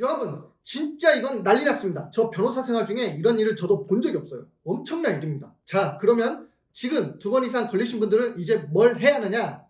여러분 진짜 이건 난리 났습니다. 저 변호사 생활 중에 이런 일을 저도 본 적이 없어요. 엄청난 일입니다. 자, 그러면 지금 2번 이상 걸리신 분들은 이제 뭘 해야 하느냐?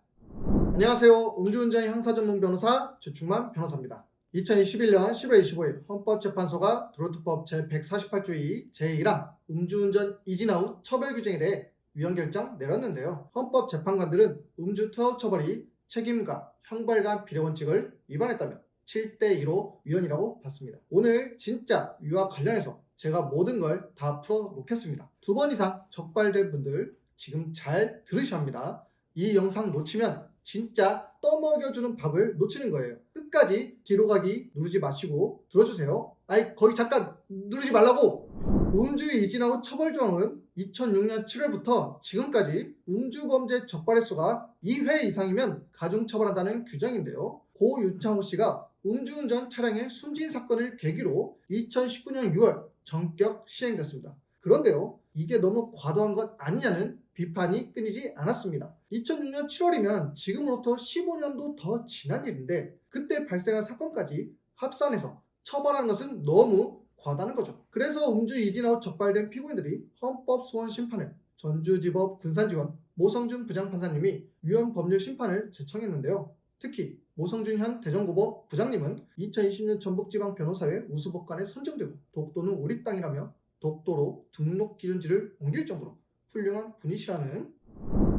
안녕하세요. 음주운전 형사전문 변호사 조충만 변호사입니다. 2021년 11월 25일 헌법재판소가 도로특법 제148조 2 제1항 음주운전 이진아웃 처벌 규정에 대해 위헌결정 내렸는데요. 헌법재판관들은 음주 투아웃 처벌이 책임과 형벌과 비례원칙을 위반했다며 7대2로 위헌이라고 봤습니다. 오늘 진짜 이와 관련해서 제가 모든 걸 다 풀어놓겠습니다. 2번 이상 적발된 분들 지금 잘 들으셔야 합니다. 이 영상 놓치면 진짜 떠먹여주는 밥을 놓치는 거예요. 끝까지 뒤로 가기 누르지 마시고 들어주세요. 아이 거기 잠깐 누르지 말라고! 음주 이진아웃 처벌 조항은 2006년 7월부터 지금까지 음주범죄 적발 횟수가 2회 이상이면 가중처벌한다는 규정인데요. 고 윤창호 씨가 음주운전 차량의 숨진 사건을 계기로 2019년 6월 전격 시행됐습니다. 그런데요, 이게 너무 과도한 것 아니냐는 비판이 끊이지 않았습니다. 2006년 7월이면 지금으로부터 15년도 더 지난 일인데 그때 발생한 사건까지 합산해서 처벌하는 것은 너무 과다는 거죠. 그래서 음주 이진아웃 적발된 피고인들이 헌법소원심판을 전주지법 군산지원 모성준 부장판사님이 위헌법률 심판을 제청했는데요. 특히 모성준 현 대전고법 부장님은 2020년 전북지방 변호사회 우수법관에 선정되고 독도는 우리 땅이라며 독도로 등록 기준지를 옮길 정도로 훌륭한 분이시라는.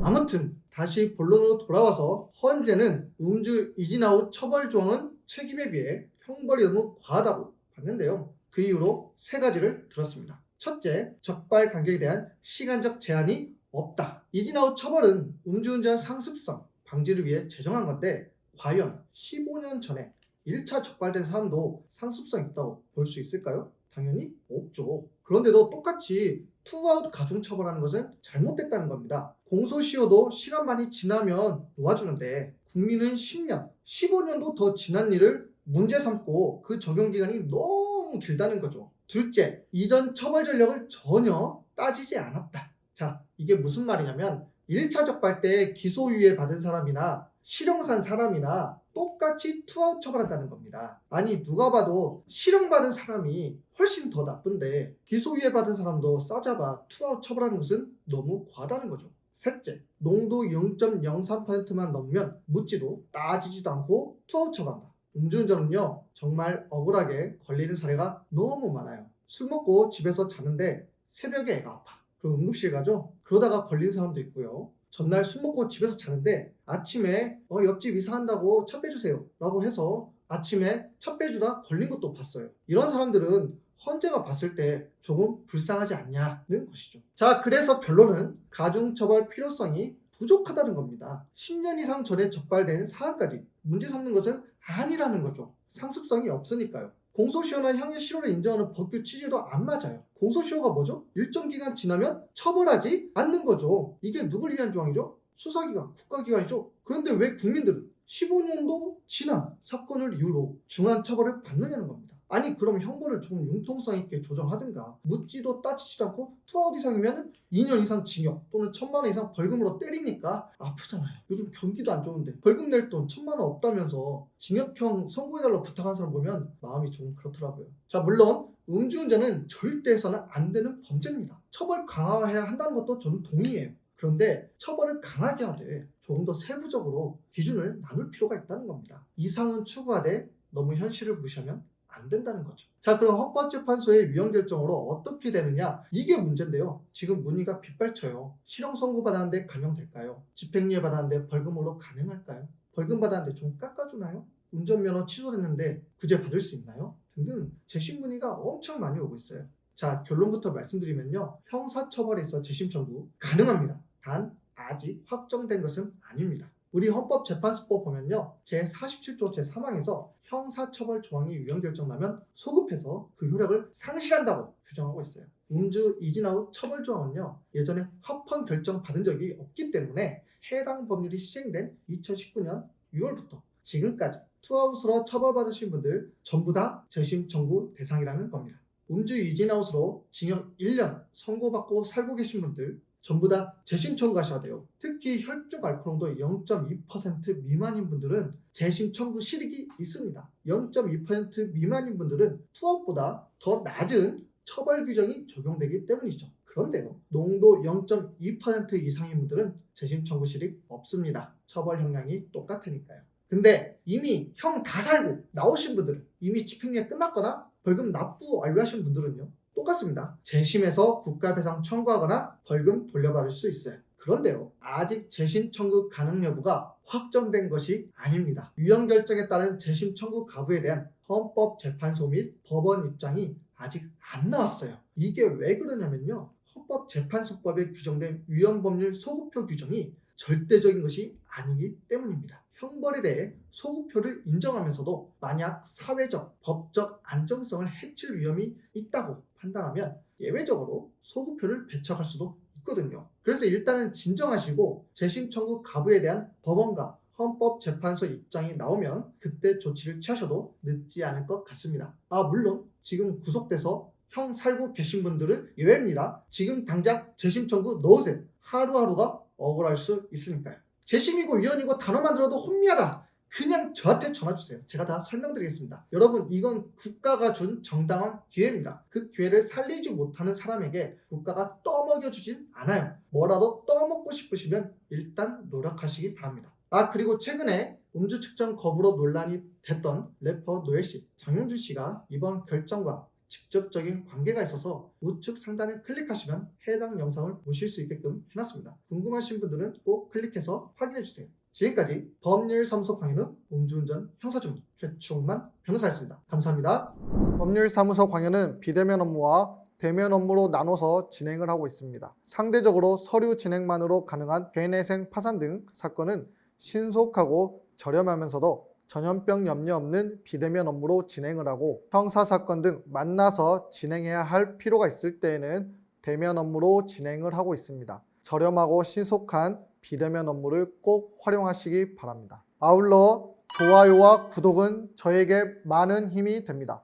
아무튼 다시 본론으로 돌아와서 헌재는 음주 이진아웃 처벌 조항은 책임에 비해 형벌이 너무 과하다고 봤는데요. 그 이유로 3가지를 들었습니다. 첫째, 적발 간격에 대한 시간적 제한이 없다. 이진아웃 처벌은 음주운전 상습성 방지를 위해 제정한 건데 과연 15년 전에 1차 적발된 사람도 상습성 있다고 볼 수 있을까요? 당연히 없죠. 그런데도 똑같이 투아웃 가중처벌하는 것은 잘못됐다는 겁니다. 공소시효도 시간 많이 지나면 놓아주는데 국민은 10년, 15년도 더 지난 일을 문제 삼고 그 적용기간이 너무 길다는 거죠. 둘째, 이전 처벌 전력을 전혀 따지지 않았다. 자, 이게 무슨 말이냐면 1차 적발 때 기소유예 받은 사람이나 실형산 사람이나 똑같이 투아웃 처벌한다는 겁니다. 아니 누가 봐도 실형받은 사람이 훨씬 더 나쁜데 기소유예 받은 사람도 싸잡아 투아웃 처벌하는 것은 너무 과다는 거죠. 셋째, 농도 0.03%만 넘으면 묻지도 따지지도 않고 투아웃 처벌한다. 음주운전은요 정말 억울하게 걸리는 사례가 너무 많아요. 술 먹고 집에서 자는데 새벽에 애가 아파. 그럼 응급실 가죠? 그러다가 걸린 사람도 있고요. 전날 술 먹고 집에서 자는데 아침에 옆집 이사한다고 차 빼주세요 라고 해서 아침에 차 빼주다 걸린 것도 봤어요. 이런 사람들은 헌재가 봤을 때 조금 불쌍하지 않냐는 것이죠. 자, 그래서 결론은 가중처벌 필요성이 부족하다는 겁니다. 10년 이상 전에 적발된 사안까지 문제 삼는 것은 아니라는 거죠. 상습성이 없으니까요. 공소시효나 형의 실효를 인정하는 법규 취지도 안 맞아요. 공소시효가 뭐죠? 일정 기간 지나면 처벌하지 않는 거죠. 이게 누굴 위한 조항이죠? 수사기관, 국가기관이죠. 그런데 왜 국민들은 15년도 지난 사건을 이유로 중한 처벌을 받느냐는 겁니다. 아니 그럼 형벌을 좀 융통성 있게 조정하든가 묻지도 따지지도 않고 투아웃 이상이면 2년 이상 징역 또는 1,000만 원 이상 벌금으로 때리니까 아프잖아요. 요즘 경기도 안 좋은데 벌금 낼 돈 1,000만 원 없다면서 징역형 선고해달라고 부탁하는 사람 보면 마음이 좀 그렇더라고요. 자, 물론 음주운전은 절대 해서는 안 되는 범죄입니다. 처벌 강화해야 한다는 것도 저는 동의해요. 그런데 처벌을 강하게 하되 조금 더 세부적으로 기준을 나눌 필요가 있다는 겁니다. 이상은 추구하되 너무 현실을 무시하면 안 된다는 거죠. 자, 그럼 헌법재판소의 위헌 결정으로 어떻게 되느냐? 이게 문제인데요. 지금 문의가 빗발쳐요. 실형 선고 받았는데 감형될까요? 집행유예 받았는데 벌금으로 가능할까요? 벌금 받았는데 좀 깎아주나요? 운전면허 취소됐는데 구제 받을 수 있나요? 등등 재심 문의가 엄청 많이 오고 있어요. 자, 결론부터 말씀드리면요. 형사처벌에 있어 재심 청구 가능합니다. 단 아직 확정된 것은 아닙니다. 우리 헌법재판소법 보면요. 제47조 제3항에서 형사처벌 조항이 위헌 결정나면 소급해서 그 효력을 상실한다고 규정하고 있어요. 음주 이진아웃 처벌 조항은요. 예전에 합헌 결정 받은 적이 없기 때문에 해당 법률이 시행된 2019년 6월부터 지금까지 투아웃으로 처벌받으신 분들 전부 다 재심 청구 대상이라는 겁니다. 음주 이진아웃으로 징역 1년 선고받고 살고 계신 분들 전부 다 재심 청구하셔야 돼요. 특히 혈중 알코올 농도 0.2% 미만인 분들은 재심 청구 실익이 있습니다. 0.2% 미만인 분들은 투업보다 더 낮은 처벌 규정이 적용되기 때문이죠. 그런데요, 농도 0.2% 이상인 분들은 재심 청구 실익 없습니다. 처벌 형량이 똑같으니까요. 근데 이미 형 다 살고 나오신 분들은, 이미 집행유예 끝났거나 벌금 납부 완료하신 분들은요, 똑같습니다. 재심에서 국가배상 청구하거나 벌금 돌려받을 수 있어요. 그런데요, 아직 재심 청구 가능 여부가 확정된 것이 아닙니다. 유형 결정에 따른 재심 청구 가부에 대한 헌법재판소 및 법원 입장이 아직 안 나왔어요. 이게 왜 그러냐면요, 헌법재판소법에 규정된 위헌법률 소급표 규정이 절대적인 것이 아니기 때문입니다. 형벌에 대해 소급표를 인정하면서도 만약 사회적, 법적 안정성을 해칠 위험이 있다고 판단하면 예외적으로 소급표를 배척할 수도 있거든요. 그래서 일단은 진정하시고 재심 청구 가부에 대한 법원과 헌법재판소 입장이 나오면 그때 조치를 취하셔도 늦지 않을 것 같습니다. 물론 지금 구속돼서 형 살고 계신 분들은 예외입니다. 지금 당장 재심 청구 넣으세요. 하루하루가 억울할 수 있으니까요. 재심이고 위헌이고 단어만 들어도 혼미하다, 그냥 저한테 전화주세요. 제가 다 설명드리겠습니다. 여러분, 이건 국가가 준 정당한 기회입니다. 그 기회를 살리지 못하는 사람에게 국가가 떠먹여주진 않아요. 뭐라도 떠먹고 싶으시면 일단 노력하시기 바랍니다. 그리고 최근에 음주 측정 거부로 논란이 됐던 래퍼 노예씨, 장윤주씨가 이번 결정과 직접적인 관계가 있어서 우측 상단을 클릭하시면 해당 영상을 보실 수 있게끔 해놨습니다. 궁금하신 분들은 꼭 클릭해서 확인해주세요. 지금까지 법률사무소 광현우 음주운전 형사전문 최충만 변호사였습니다. 감사합니다. 법률사무소 광현은 비대면 업무와 대면 업무로 나눠서 진행을 하고 있습니다. 상대적으로 서류 진행만으로 가능한 개인회생 파산 등 사건은 신속하고 저렴하면서도 전염병 염려 없는 비대면 업무로 진행을 하고, 형사사건 등 만나서 진행해야 할 필요가 있을 때에는 대면 업무로 진행을 하고 있습니다. 저렴하고 신속한 비대면 업무를 꼭 활용하시기 바랍니다. 아울러 좋아요와 구독은 저에게 많은 힘이 됩니다.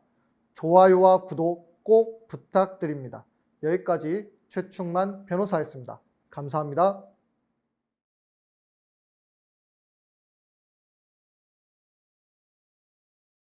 좋아요와 구독 꼭 부탁드립니다. 여기까지 최충만 변호사였습니다. 감사합니다.